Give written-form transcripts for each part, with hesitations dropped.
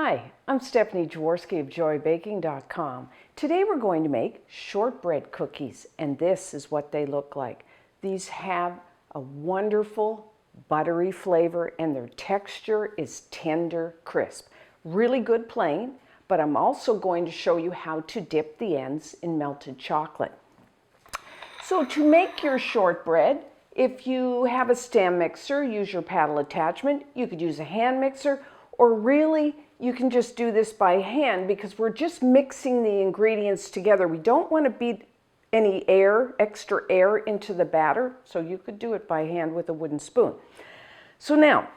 Hi, I'm Stephanie Jaworski of joybaking.com. Today we're going to make shortbread cookies, and this is what they look like. These have a wonderful buttery flavor and their texture is tender, crisp. Really good plain, but I'm also going to show you how to dip the ends in melted chocolate. So to make your shortbread, if you have a stand mixer, use your paddle attachment. You could use a hand mixer, or really you can just do this by hand because we're just mixing the ingredients together. We don't want to beat any extra air into the batter, so you could do it by hand with a wooden spoon. So now,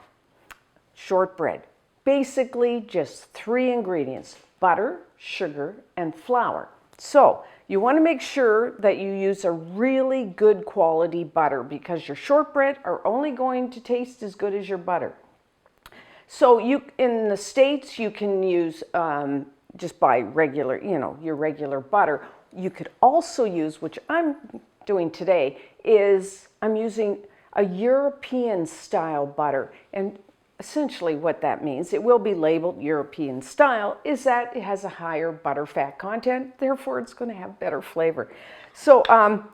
shortbread. Basically just 3 ingredients: butter, sugar, and flour. So you want to make sure that you use a really good quality butter because your shortbread are only going to taste as good as your butter. So in the States, you can use just buy regular, your regular butter. You could also use, which I'm doing today, is I'm using a European style butter. And essentially what that means, it will be labeled European style, is that it has a higher butter fat content, therefore it's going to have better flavor. So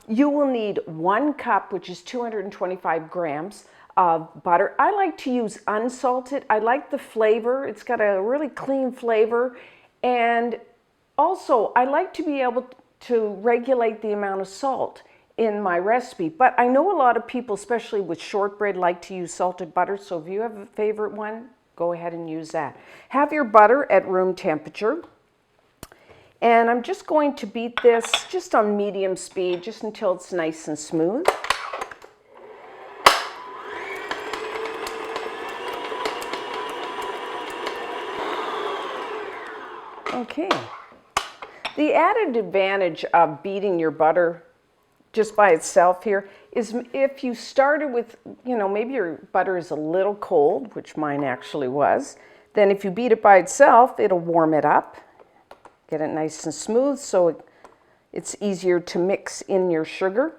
you will need 1 cup, which is 225 grams of butter. I like to use unsalted. I like the flavor. It's got a really clean flavor. And also I like to be able to regulate the amount of salt in my recipe. But I know a lot of people, especially with shortbread, like to use salted butter. So if you have a favorite one, go ahead and use that. Have your butter at room temperature. And I'm just going to beat this just on medium speed, just until it's nice and smooth. Okay. The added advantage of beating your butter just by itself here is if you started with, maybe your butter is a little cold, which mine actually was, then if you beat it by itself, it'll warm it up, get it nice and smooth, so it's easier to mix in your sugar.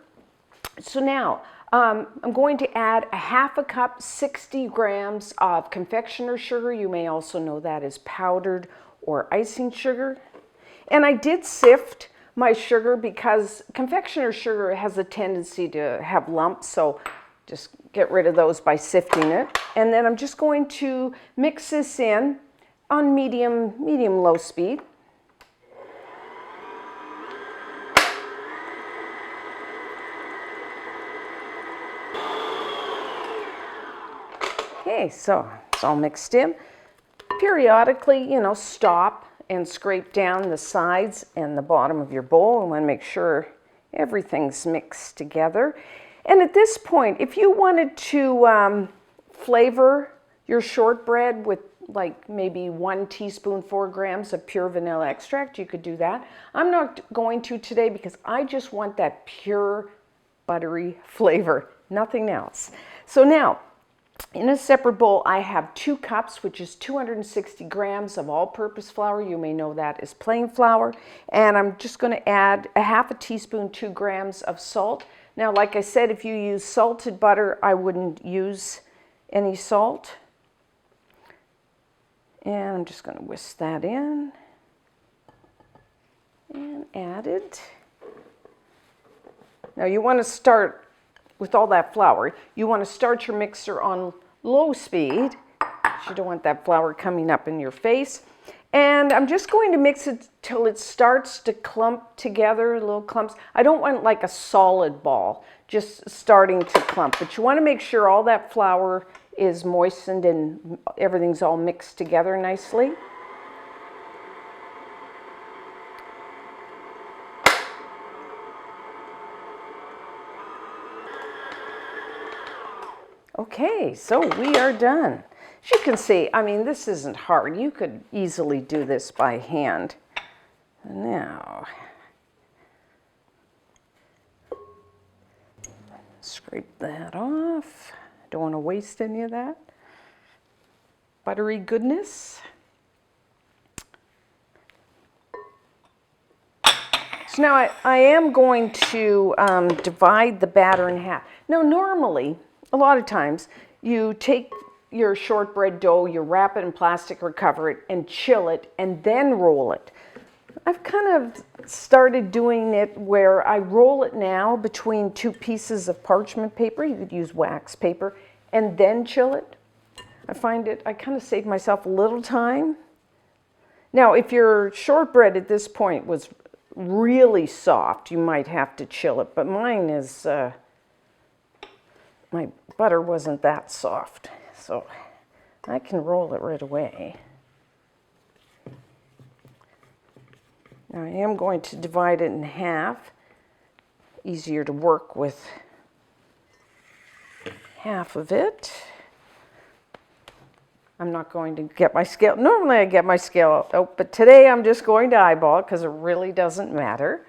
So now, I'm going to add a 1/2 cup, 60 grams of confectioner's sugar. You may also know that as powdered or icing sugar. And I did sift my sugar because confectioner's sugar has a tendency to have lumps, so just get rid of those by sifting it. And then I'm just going to mix this in on medium-low speed. Okay, so it's all mixed in. Periodically, stop and scrape down the sides and the bottom of your bowl. And want to make sure everything's mixed together. And at this point, if you wanted to flavor your shortbread with like maybe 1 teaspoon, 4 grams of pure vanilla extract, you could do that. I'm not going to today because I just want that pure buttery flavor, nothing else. So now, in a separate bowl, I have 2 cups, which is 260 grams of all-purpose flour. You may know that as plain flour. And I'm just going to add a 1/2 teaspoon, 2 grams of salt. Now, like I said, if you use salted butter, I wouldn't use any salt. And I'm just going to whisk that in and add it. Now, you want to start with all that flour. You want to start your mixer on low speed. You don't want that flour coming up in your face. And I'm just going to mix it till it starts to clump together, little clumps. I don't want like a solid ball, just starting to clump. But you want to make sure all that flour is moistened and everything's all mixed together nicely. Okay, so we are done. As you can see, this isn't hard. You could easily do this by hand. Now, scrape that off. Don't want to waste any of that buttery goodness. So now I am going to divide the batter in half. Now, normally, a lot of times, you take your shortbread dough, you wrap it in plastic or cover it and chill it and then roll it. I've kind of started doing it where I roll it now between 2 pieces of parchment paper. You could use wax paper and then chill it. I find I kind of save myself a little time. Now, if your shortbread at this point was really soft, you might have to chill it, but mine is, my butter wasn't that soft, so I can roll it right away. Now I am going to divide it in half. Easier to work with half of it. I'm not going to get my scale. Normally I get my scale out, but today I'm just going to eyeball because it really doesn't matter.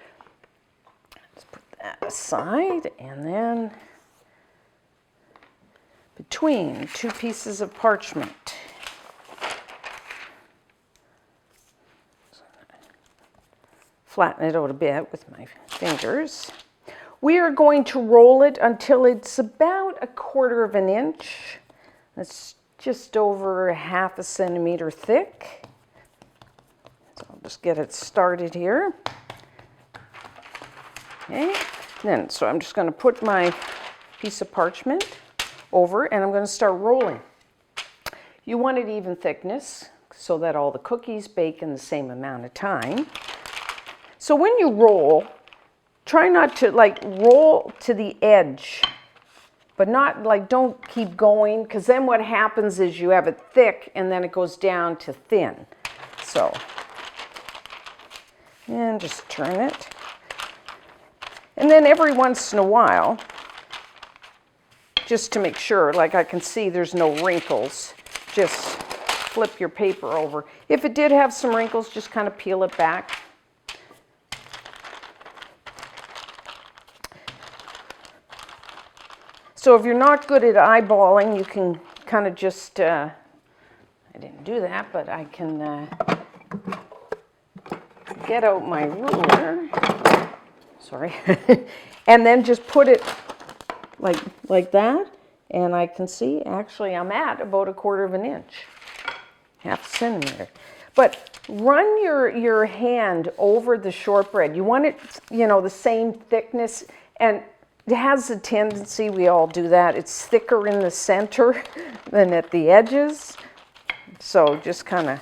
Let's put that aside, and then between 2 pieces of parchment. Flatten it out a bit with my fingers. We are going to roll it until it's about 1/4 of an inch. That's just over 1/2 centimeter thick. So I'll just get it started here. Okay. So I'm just going to put my piece of parchment over and I'm going to start rolling. You want it even thickness so that all the cookies bake in the same amount of time. So when you roll, try not to roll to the edge, but not don't keep going, because then what happens is you have it thick and then it goes down to thin. So, and just turn it. And then every once in a while, just to make sure, I can see there's no wrinkles, just flip your paper over. If it did have some wrinkles, just kind of peel it back. So if you're not good at eyeballing, you can kind of just, I didn't do that, but I can get out my ruler, sorry, and then just put it like that, and I can see, actually I'm at about 1/4 of an inch, 1/2 centimeter. But run your hand over the shortbread. You want it, the same thickness, and it has a tendency, we all do that, it's thicker in the center than at the edges. So just kind of,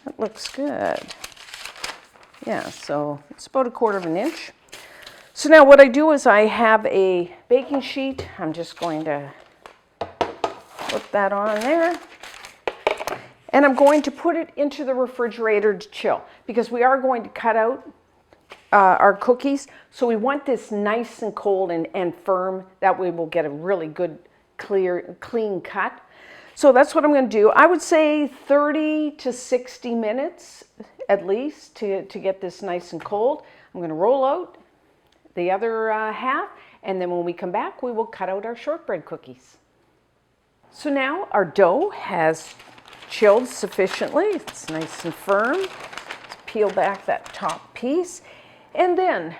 that looks good. Yeah, so it's about 1/4 of an inch. So now what I do is I have a baking sheet. I'm just going to put that on there. And I'm going to put it into the refrigerator to chill, because we are going to cut out our cookies. So we want this nice and cold and firm. That way we'll get a really good, clean cut. So that's what I'm going to do. I would say 30 to 60 minutes at least to get this nice and cold. I'm going to roll out the other half, and then when we come back, we will cut out our shortbread cookies. So now our dough has chilled sufficiently. It's nice and firm. Let's peel back that top piece. And then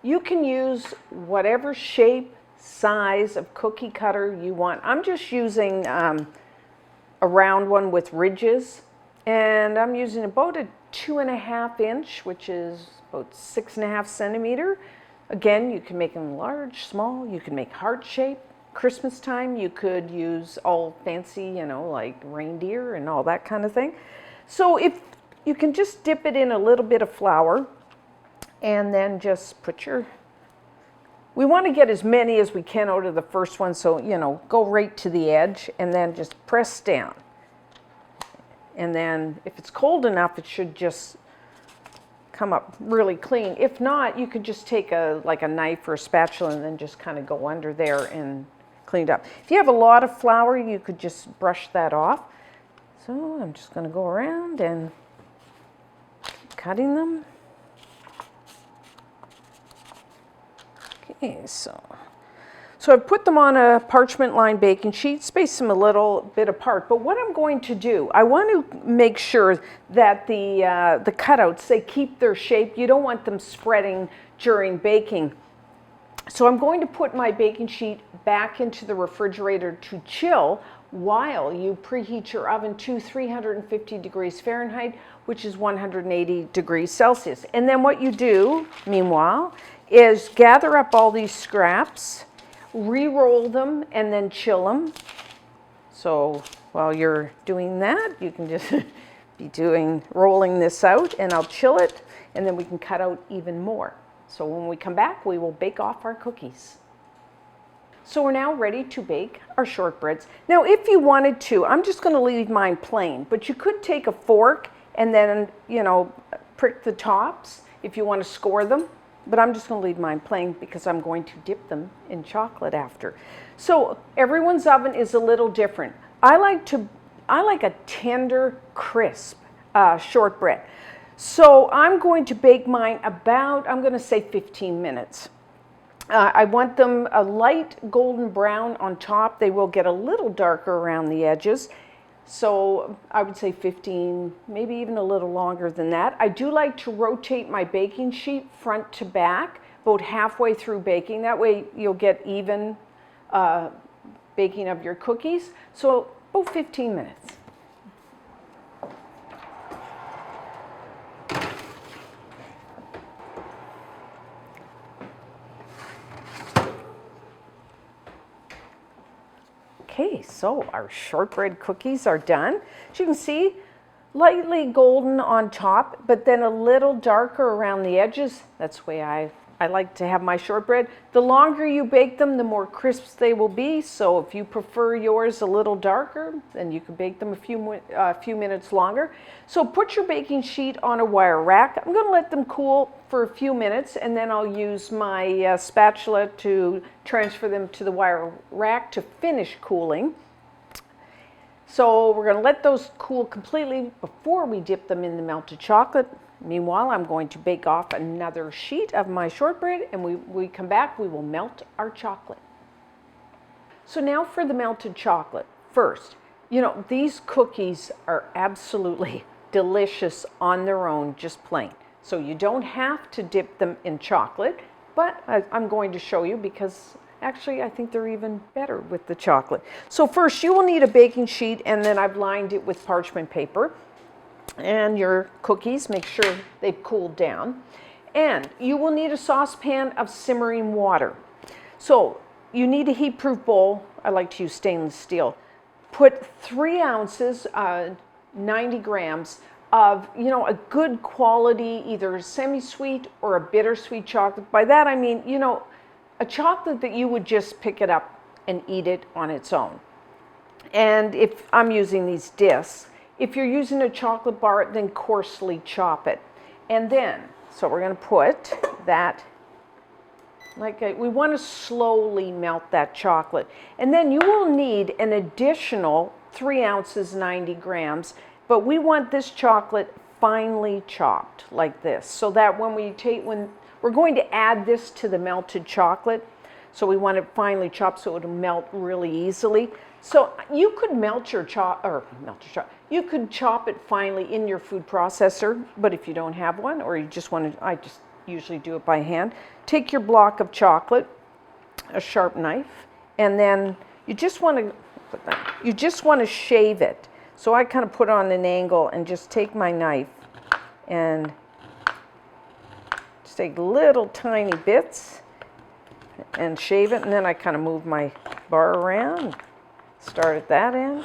you can use whatever shape, size of cookie cutter you want. I'm just using a round one with ridges, and I'm using about a 2.5 inch, which is about 6.5 centimeter. Again, you can make them large, small, you can make heart shape. Christmas time, you could use all fancy, like reindeer and all that kind of thing. So if you can just dip it in a little bit of flour, and then just put we want to get as many as we can out of the first one, so, go right to the edge, and then just press down. And then if it's cold enough, it should just come up really clean. If not, you could just take a knife or a spatula and then just kind of go under there and clean it up. If you have a lot of flour, you could just brush that off. So I'm just going to go around and keep cutting them. Okay, so I've put them on a parchment lined baking sheet, space them a little bit apart. But what I'm going to do, I want to make sure that the cutouts, they keep their shape. You don't want them spreading during baking. So I'm going to put my baking sheet back into the refrigerator to chill while you preheat your oven to 350 degrees Fahrenheit, which is 180 degrees Celsius. And then what you do, meanwhile, is gather up all these scraps, re-roll them, and then chill them. So while you're doing that, you can just be rolling this out, and I'll chill it, and then we can cut out even more. So when we come back, we will bake off our cookies. So we're now ready to bake our shortbreads. Now, if you wanted to, I'm just going to leave mine plain, but you could take a fork and then, prick the tops if you want to score them. But I'm just going to leave mine plain because I'm going to dip them in chocolate after. So everyone's oven is a little different. I like a tender, crisp shortbread. So I'm going to bake mine about, I'm going to say 15 minutes. I want them a light golden brown on top. They will get a little darker around the edges. So I would say 15, maybe even a little longer than that. I do like to rotate my baking sheet front to back, about halfway through baking. That way you'll get even baking of your cookies. So about 15 minutes. Okay, so our shortbread cookies are done. As you can see, lightly golden on top, but then a little darker around the edges. That's the way I like to have my shortbread. The longer you bake them, the more crisp they will be. So if you prefer yours a little darker, then you can bake them a few minutes longer. So put your baking sheet on a wire rack. I'm going to let them cool for a few minutes, and then I'll use my spatula to transfer them to the wire rack to finish cooling. So we're going to let those cool completely before we dip them in the melted chocolate. Meanwhile, I'm going to bake off another sheet of my shortbread, and when we come back, we will melt our chocolate. So now for the melted chocolate. First, these cookies are absolutely delicious on their own, just plain. So you don't have to dip them in chocolate, but I'm going to show you because actually I think they're even better with the chocolate. So first you will need a baking sheet, and then I've lined it with parchment paper. And your cookies, make sure they've cooled down. And you will need a saucepan of simmering water. So you need a heat-proof bowl. I like to use stainless steel. Put 3 ounces, 90 grams of, a good quality, either semi-sweet or a bittersweet chocolate. By that I mean, a chocolate that you would just pick it up and eat it on its own. And if I'm using these discs, if you're using a chocolate bar, then coarsely chop it. And then, so we're going to put that, we want to slowly melt that chocolate. And then you will need an additional 3 ounces, 90 grams, but we want this chocolate finely chopped like this, so that when we're going to add this to the melted chocolate, so we want it finely chopped so it'll melt really easily. So you could you could chop it finely in your food processor, but if you don't have one, or you just want to, I just usually do it by hand. Take your block of chocolate, a sharp knife, and then you just want to shave it. So I kind of put on an angle and just take my knife and just take little tiny bits and shave it, and then I kind of move my bar around. Start at that end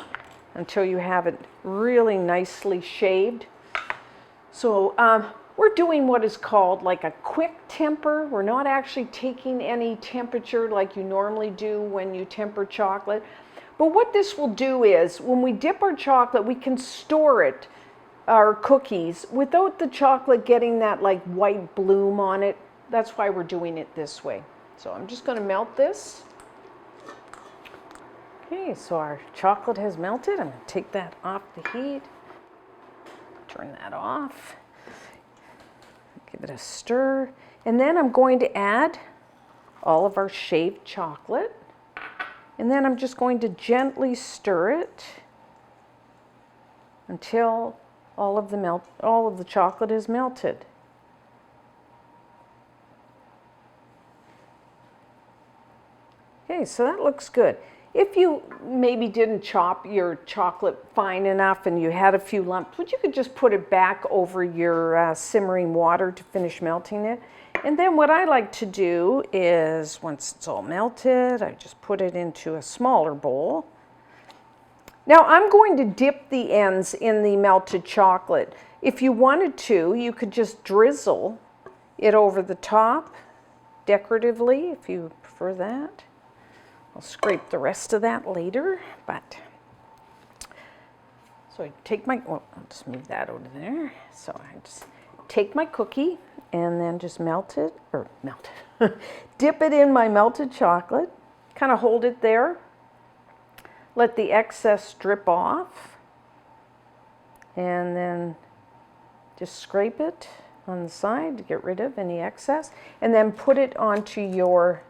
until you have it really nicely shaved. So we're doing what is called like a quick temper. We're not actually taking any temperature like you normally do when you temper chocolate. But what this will do is when we dip our chocolate, we can store it, our cookies, without the chocolate getting that like white bloom on it. That's why we're doing it this way. So I'm just going to melt this. Okay, so our chocolate has melted. I'm going to take that off the heat. Turn that off. Give it a stir. And then I'm going to add all of our shaved chocolate. And then I'm just going to gently stir it until all of the chocolate is melted. Okay, so that looks good. If you maybe didn't chop your chocolate fine enough and you had a few lumps, but you could just put it back over your simmering water to finish melting it. And then what I like to do is, once it's all melted, I just put it into a smaller bowl. Now I'm going to dip the ends in the melted chocolate. If you wanted to, you could just drizzle it over the top decoratively if you prefer that. I'll scrape the rest of that later, but so I take my, well, I'll just move that over there. So I just take my cookie and then just dip it in my melted chocolate, kind of hold it there, let the excess drip off, and then just scrape it on the side to get rid of any excess, and then put it onto your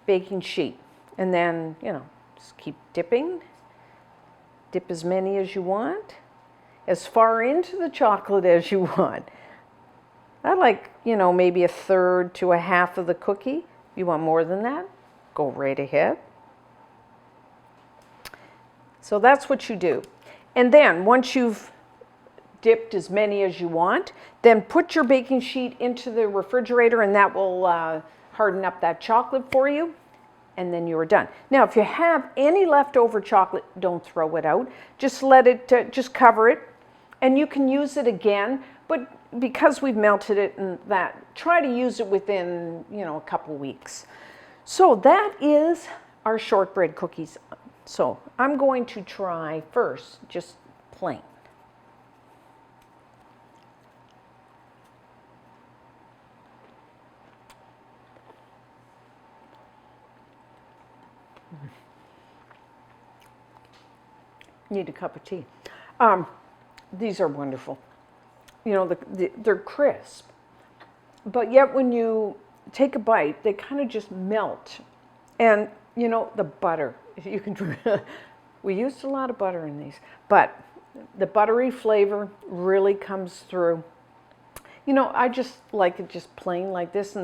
baking sheet. And then, you know, just keep dipping. Dip as many as you want, as far into the chocolate as you want. I like, you know, maybe a third to a half of the cookie. If you want more than that, go right ahead. So that's what you do. And then once you've dipped as many as you want, then put your baking sheet into the refrigerator, and that will harden up that chocolate for you. And then you are done. Now, if you have any leftover chocolate, don't throw it out. Just let it, just cover it, and you can use it again. But because we've melted it and that, try to use it within, you know, a couple weeks. So that is our shortbread cookies. So I'm going to try first just plain. Need a cup of tea. These are wonderful. You know, they're crisp, but yet when you take a bite, they kind of just melt. And you know, the butter, you can, we used a lot of butter in these, but the buttery flavor really comes through. You know, I just like it just plain like this,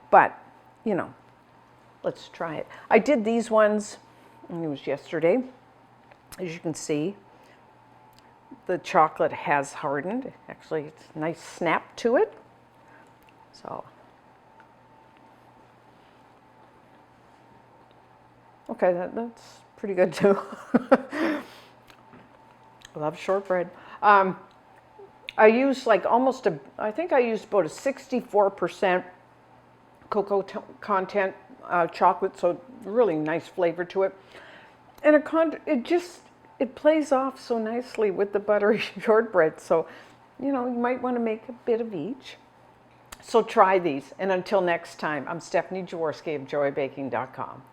but you know, let's try it. I did these ones, and it was yesterday. As you can see, the chocolate has hardened. Actually, it's a nice snap to it. So, okay, that's pretty good too. I love shortbread. I use like I think I used about a 64% cocoa content chocolate, so really nice flavor to it. And it plays off so nicely with the buttery shortbread. So, you know, you might want to make a bit of each. So try these. And until next time, I'm Stephanie Jaworski of joybaking.com.